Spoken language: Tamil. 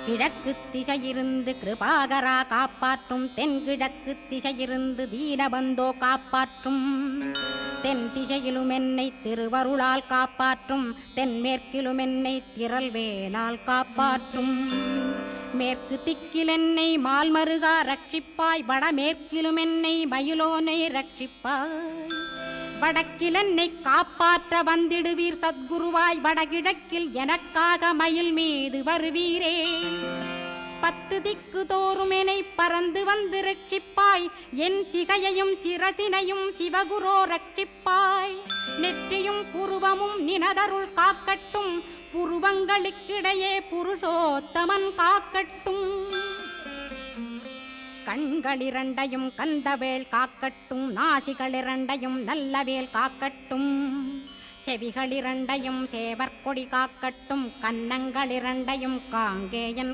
கிழக்கு திசையிருந்து கிருபாகரா காப்பாற்றும், தென்கிழக்கு திசையிருந்து தீனபந்தோ காப்பாற்றும், தென் திசையிலும் என்னை திருவருளால் காப்பாற்றும், தென்மேற்கிலும் என்னை திரள்வேலால் காப்பாற்றும், மேற்கு திக்கில் என்னை மால்மருகா ரட்சிப்பாய், வடமேற்கிலும் என்னை மயிலோனை ரட்சிப்பாய், வடக்கில் என்னை காப்பாற்ற வந்திடுவீர் சத்குருவாய், வடகிழக்கில் எனக்காக மயில் மீது வருவீரே, 10 திக்கு தோறும் என்னை பறந்து வந்து ரட்சிப்பாய், என் சிகையையும் சிரசினையும் சிவகுரோ ரட்சிப்பாய், நெற்றியும் புருவமும் நினதருள் காக்கட்டும், புருவங்களுக்கிடையே புருஷோத்தமன் காக்கட்டும், கண்களிரண்டையும் கந்தவேல் காக்கட்டும், நாசிகளிரண்டையும் நல்லவேல் காக்கட்டும், செவிகளிரண்டையும் சேவற்கொடி காக்கட்டும், கன்னங்களிரண்டையும் காங்கேயன்